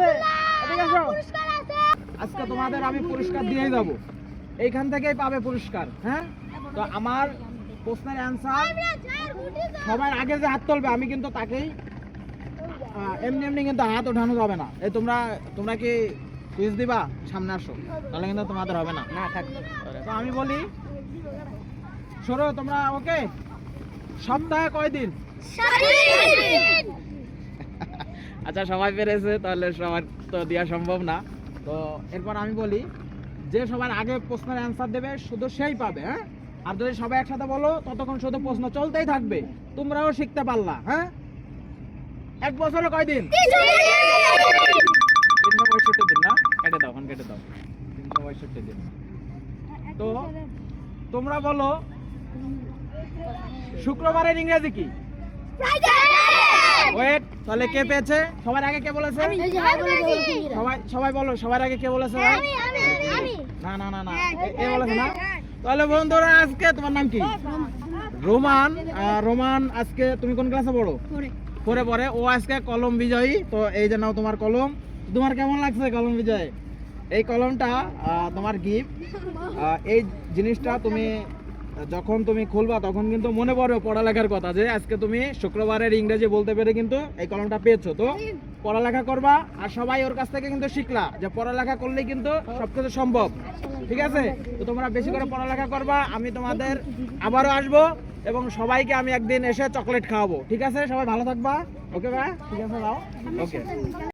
আছে? এদিকে আসো। আজকে তোমাদের আমি পুরস্কার দিয়েই যাব, এইখান থেকেই পাবে পুরস্কার। হ্যাঁ, তো আমার প্রশ্নের অ্যান্সার সবার আগে যে হাত তুলবে আমি কিন্তু তাকেই, এমনি এমনি কিন্তু হাত ওঠানো যাবে না। এই তোমরা কি কুইজ দিবা? সামনে আসো, তাহলে কিন্তু তোমাদের হবে না। না থাক, তো আমি বলি সরো তোমরা। ওকে, সপ্তাহে কয় দিন? আচ্ছা, সবাই পেরেছে, তাহলে সবার তো দেওয়া সম্ভব না। তো এরপর আমি বলি, যে সবার আগে প্রশ্নের অ্যান্সার দেবে শুধু সেই পাবে। হ্যাঁ, আর যদি সবাই একসাথে বলো ততক্ষণ শুধু প্রশ্ন চলতেই থাকবে, তোমরাও শিখতে পারলা। হ্যাঁ, এক বছরে কয় দিন? 365 দিন না? কেটে দাও, কেটে দাও। 365 দিন। তো তোমরা বলো শুক্রবারের ইংরেজি কি? ওয়েট, তাহলে কে পেয়েছে? সবার আগে কে বলেছে? সবাই বলো, সবার আগে কে বলেছে? না না না না, এ বলেছে না। তাহলে বন্ধুরা, আজকে তোমার নাম কি? রোমান। রোমান, আজকে তুমি কোন ক্লাসে পড়ো? পরে পরে ও আজকে কলম বিজয়ী। তো এই যে নাও তোমার কলম। তোমার কেমন লাগছে কলম বিজয়? এই কলমটা তোমার গিফট। এই জিনিসটা তুমি যখন তুমি খুলবা তখন কিন্তু মনে পড়বে পড়ালেখার কথা, যে আজকে তুমি শুক্রবারের ইংরেজি বলতে পেরে কিন্তু এই কলমটা পেয়েছো। তো পড়ালেখা করবা, আর সবাই ওর কাছ থেকে কিন্তু শিখলা যে পড়ালেখা করলেই কিন্তু সবকিছু সম্ভব। ঠিক আছে, তো তোমরা বেশি করে পড়ালেখা করবা। আমি তোমাদের আবারও আসবো এবং সবাইকে আমি একদিন এসে চকলেট খাওয়াবো। ঠিক আছে, সবাই ভালো থাকবা। ওকে ভাই, ঠিক আছে, দাও। ওকে।